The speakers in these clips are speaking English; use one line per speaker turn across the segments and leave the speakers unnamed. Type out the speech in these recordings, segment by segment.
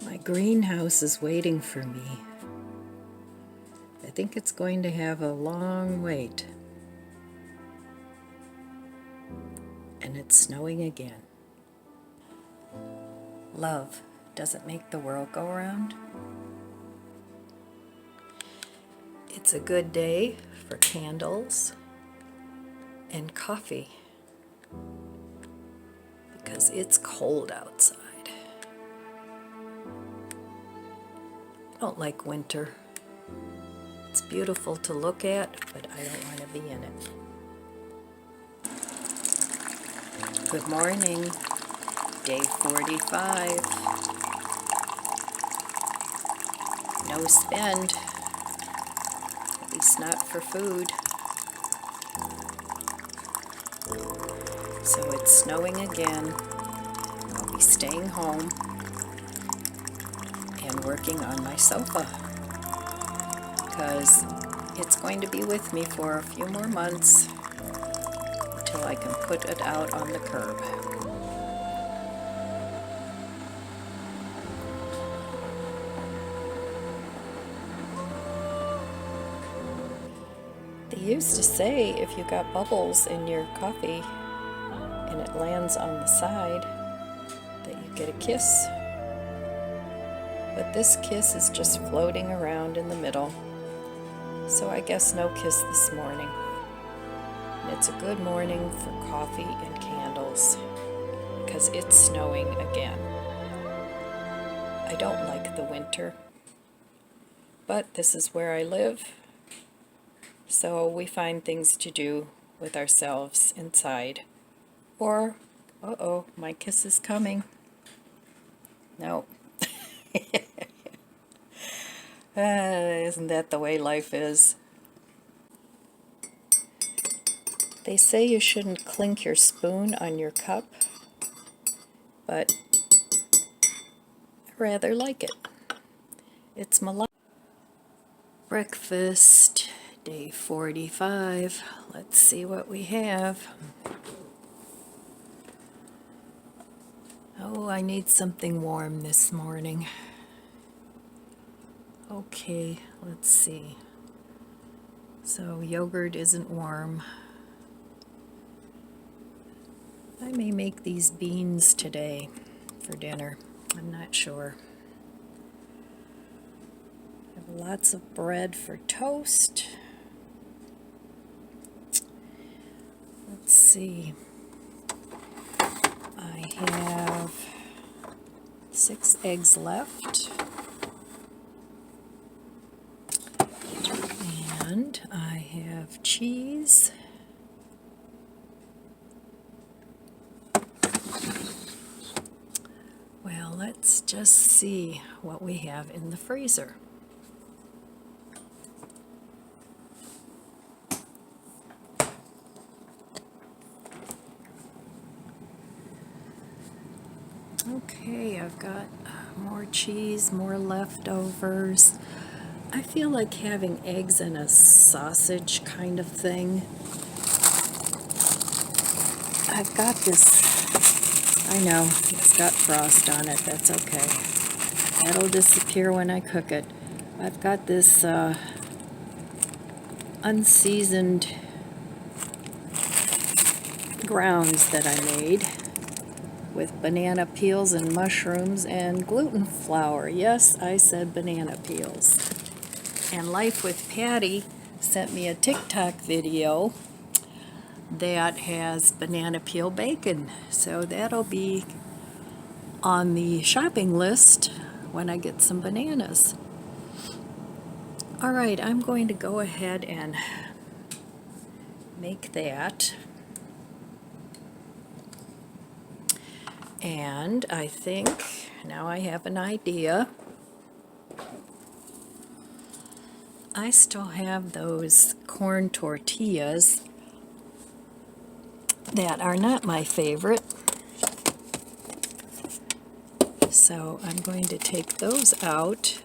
My greenhouse is waiting for me. I think it's going to have a long wait. And it's snowing again. Love doesn't make the world go round. It's a good day for candles and coffee because it's cold outside. I don't like winter. It's beautiful to look at, but I don't want to be in it. Good morning, day 45. No spend, at least not for food. So it's snowing again. I'll be staying home and working on my sofa because it's going to be with me for a few more months until I can put it out on the curb. They used to say if you got bubbles in your coffee and it lands on the side that you get a kiss. But this kiss is just floating around in the middle. So I guess no kiss this morning. And it's a good morning for coffee and candles because it's snowing again. I don't like the winter, but this is where I live. So we find things to do with ourselves inside. Or, uh-oh, my kiss is coming. No. Isn't that the way life is? They say you shouldn't clink your spoon on your cup, but I rather like it. It's breakfast, day 45. Let's see what we have. Oh, I need something warm this morning. Okay, let's see. So yogurt isn't warm. I may make these beans today for dinner. I'm not sure. I have lots of bread for toast. Let's see. I have 6 eggs left. And I have cheese. Well, let's just see what we have in the freezer. Okay, I've got more cheese, more leftovers. I feel like having eggs in a sausage kind of thing. I've got this, I know, it's got frost on it, that's okay. That'll disappear when I cook it. I've got this unseasoned grounds that I made with banana peels and mushrooms and gluten flour. Yes, I said banana peels. And Life with Patty sent me a TikTok video that has banana peel bacon. So that'll be on the shopping list when I get some bananas. All right, I'm going to go ahead and make that. And I think now I have an idea. I still have those corn tortillas that are not my favorite. So I'm going to take those out.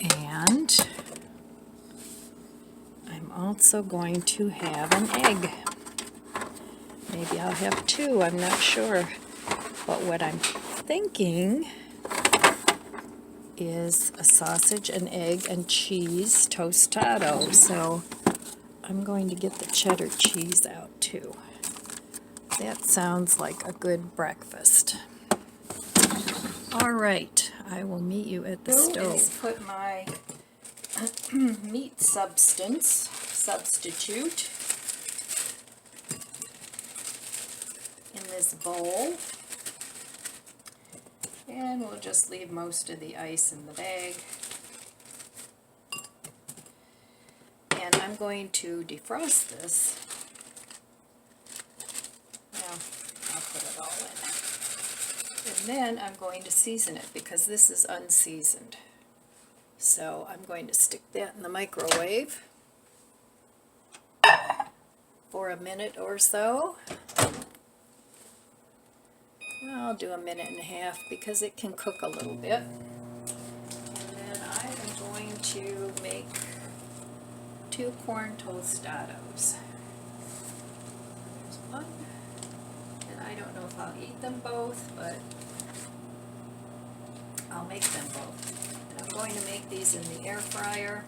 And I'm also going to have an egg. Maybe I'll have two, I'm not sure. But what I'm thinking is a sausage and egg and cheese tostado. So I'm going to get the cheddar cheese out too. That sounds like a good breakfast. All right, I will meet you at the stove. Put my meat substitute in this bowl. And we'll just leave most of the ice in the bag. And I'm going to defrost this. Now, I'll put it all in. And then I'm going to season it because this is unseasoned. So I'm going to stick that in the microwave for a minute or so. I'll do a minute and a half because it can cook a little bit. And then I am going to make 2 corn tostados. There's one. And I don't know if I'll eat them both, but I'll make them both. And I'm going to make these in the air fryer.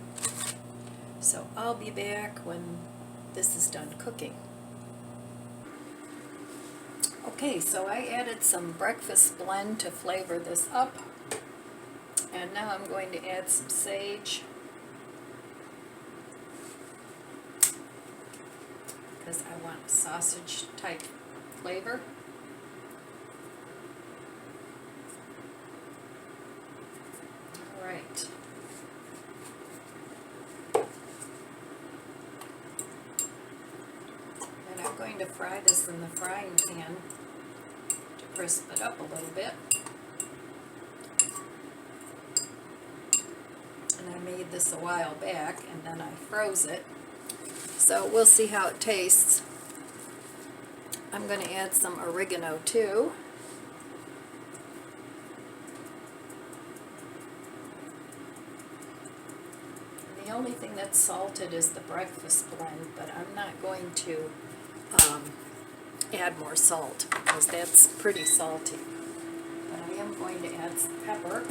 So I'll be back when this is done cooking. Okay, so I added some breakfast blend to flavor this up, and now I'm going to add some sage, because I want a sausage type flavor. All right. And I'm going to fry this in the frying pan to crisp it up a little bit. And I made this a while back and then I froze it. So we'll see how it tastes. I'm going to add some oregano too. And the only thing that's salted is the breakfast blend, but I'm not going to add more salt because that's pretty salty. But I am going to add some pepper.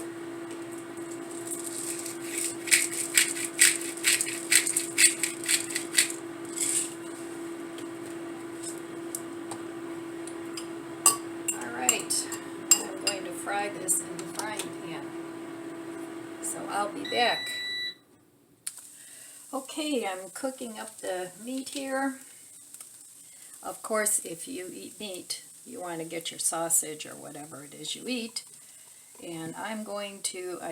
Alright, I'm going to fry this in the frying pan. So I'll be back. Okay, I'm cooking up the meat here. Of course, if you eat meat, you want to get your sausage or whatever it is you eat. And I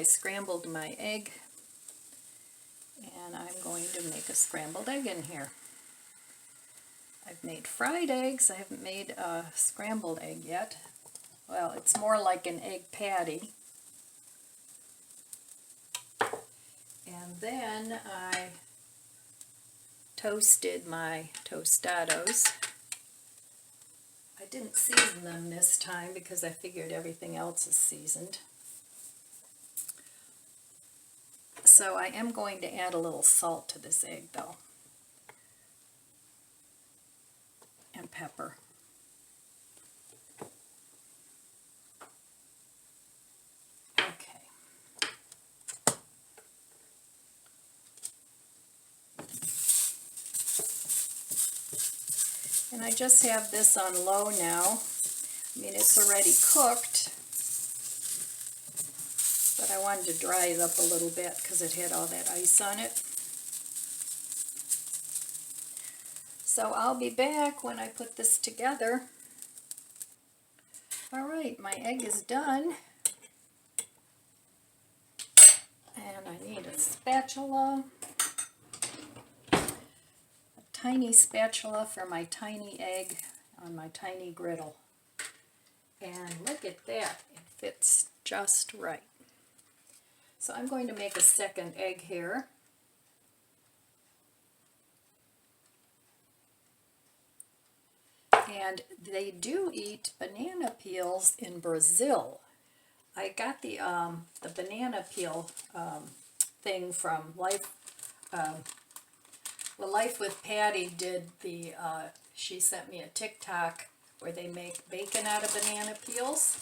scrambled my egg, and I'm going to make a scrambled egg in here. I've made fried eggs. I haven't made a scrambled egg yet. Well, it's more like an egg patty. And then I toasted my tostados. I didn't season them this time because I figured everything else is seasoned. So I am going to add a little salt to this egg though. And pepper. Okay. And I just have this on low now. I mean, it's already cooked, but I wanted to dry it up a little bit because it had all that ice on it. So I'll be back when I put this together. Alright, my egg is done. And I need a spatula. Tiny spatula for my tiny egg on my tiny griddle. And look at that, it fits just right. So I'm going to make a second egg here. And they do eat banana peels in Brazil. I got the banana peel thing from Life. Well, Life with Patty did the She sent me a TikTok where they make bacon out of banana peels.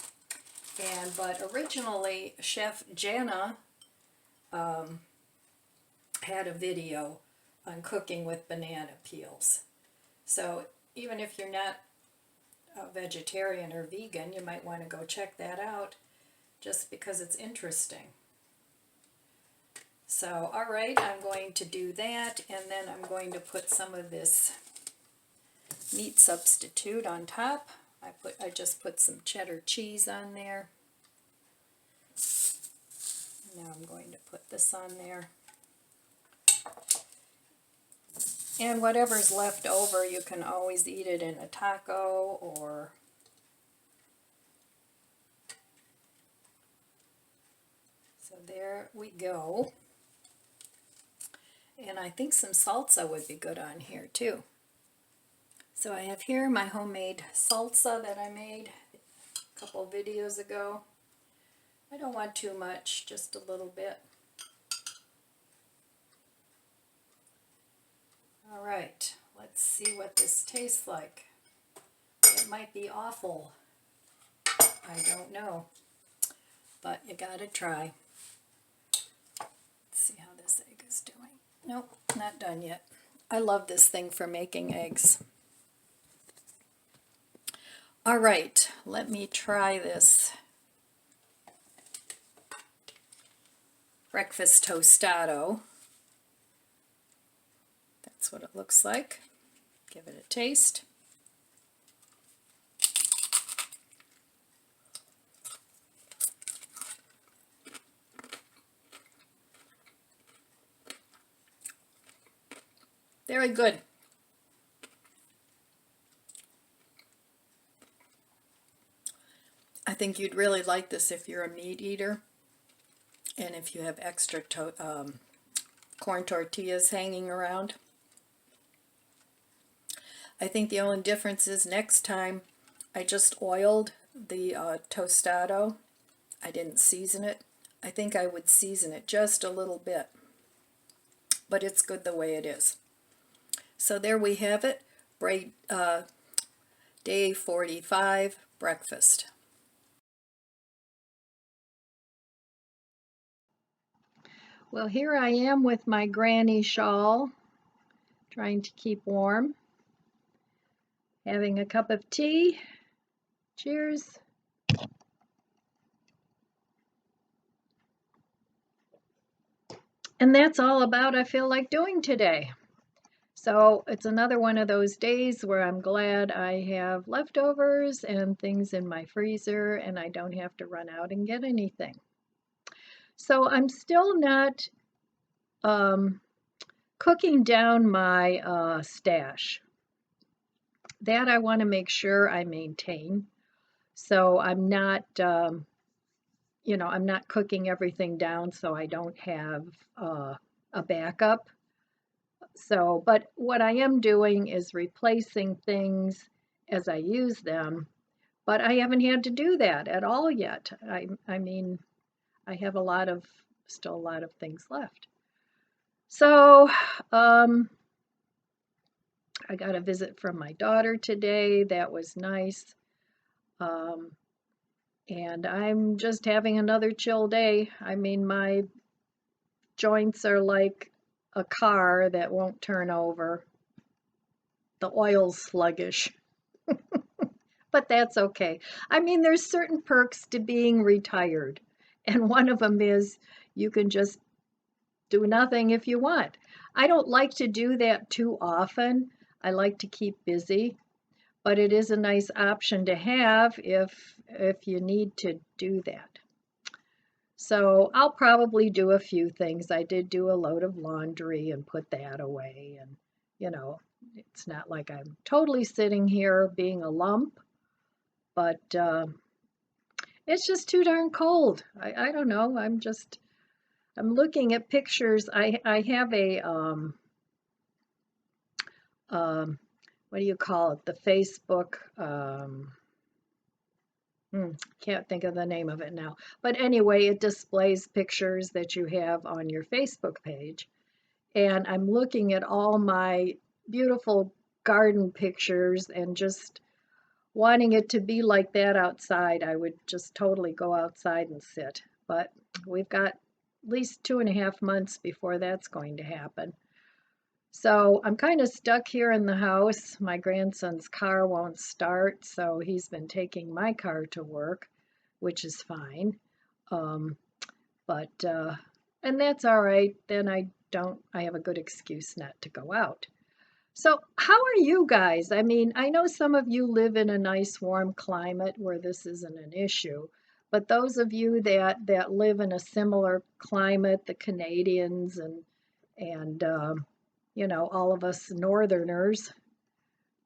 But originally, Chef Jana had a video on cooking with banana peels. So even if you're not a vegetarian or vegan, you might want to go check that out just because it's interesting. So, all right, I'm going to do that, and then I'm going to put some of this meat substitute on top. I just put some cheddar cheese on there. Now I'm going to put this on there. And whatever's left over, you can always eat it in a taco or so there we go. And I think some salsa would be good on here too. So I have here my homemade salsa that I made a couple videos ago. I don't want too much, just a little bit. All right, let's see what this tastes like. It might be awful. I don't know, but you gotta try. Let's see how this egg is doing. Nope, not done yet. I love this thing for making eggs. All right, let me try this breakfast tostado. That's what it looks like. Give it a taste. Very good. I think you'd really like this if you're a meat eater and if you have extra corn tortillas hanging around. I think the only difference is next time I just oiled the tostado. I didn't season it. I think I would season it just a little bit, but it's good the way it is. So there we have it, day 45 breakfast. Well, here I am with my granny shawl, trying to keep warm, having a cup of tea. Cheers. And that's all about I feel like doing today. So it's another one of those days where I'm glad I have leftovers and things in my freezer and I don't have to run out and get anything. So I'm still not cooking down my stash. That I want to make sure I maintain. So I'm not, I'm not cooking everything down so I don't have a backup. So, but what I am doing is replacing things as I use them, but I haven't had to do that at all yet. I mean, I have still a lot of things left. So, I got a visit from my daughter today. That was nice. And I'm just having another chill day. I mean, my joints are like a car that won't turn over. The oil's sluggish. But that's okay. I mean, there's certain perks to being retired. And one of them is you can just do nothing if you want. I don't like to do that too often. I like to keep busy. But it is a nice option to have if you need to do that. So I'll probably do a few things. I did do a load of laundry and put that away. And, it's not like I'm totally sitting here being a lump, but it's just too darn cold. I don't know. I'm looking at pictures. I have a, what do you call it? The Facebook, can't think of the name of it now. But anyway, it displays pictures that you have on your Facebook page. And I'm looking at all my beautiful
garden pictures and just wanting it to be like that outside, I would just totally go outside and sit. But we've got at least 2.5 months before that's going to happen. So I'm kind of stuck here in the house. My grandson's car won't start, so he's been taking my car to work, which is fine. Um, but and that's all right. Then I have a good excuse not to go out. So, how are you guys? I mean, I know some of you live in a nice warm climate where this isn't an issue, but those of you that live in a similar climate, the Canadians and you know, all of us northerners,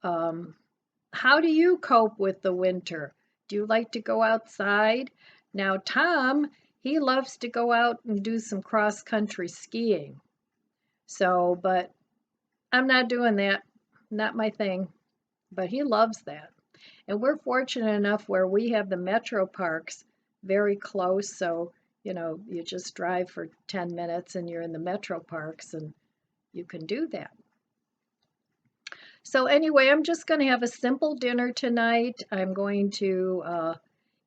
um, how do you cope with the winter? Do you like to go outside? Now, Tom, he loves to go out and do some cross country skiing. So, but I'm not doing that. Not my thing. But he loves that. And we're fortunate enough where we have the metro parks very close. So, you know, you just drive for 10 minutes and you're in the metro parks and you can do that. So, anyway, I'm just going to have a simple dinner tonight. I'm going to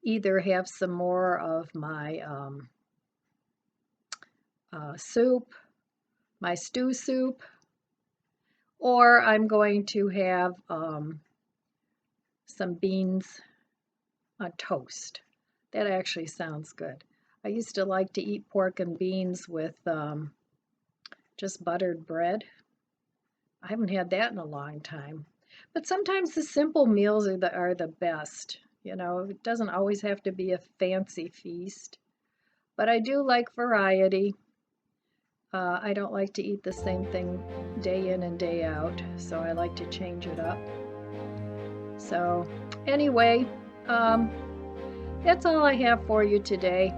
either have some more of my soup, my stew soup, or I'm going to have some beans on toast. That actually sounds good. I used to like to eat pork and beans with just buttered bread. I haven't had that in a long time. But sometimes the simple meals are the best. You know, it doesn't always have to be a fancy feast. But I do like variety. I don't like to eat the same thing day in and day out, so I like to change it up. So, anyway, um, that's all I have for you today.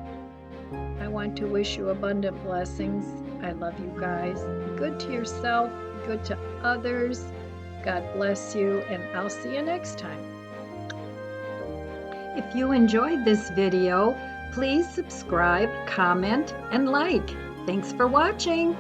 I want to wish you abundant blessings. I love you guys. Be good to yourself, be good to others. God bless you, and I'll see you next time. If you enjoyed this video, please subscribe, comment, and like. Thanks for watching.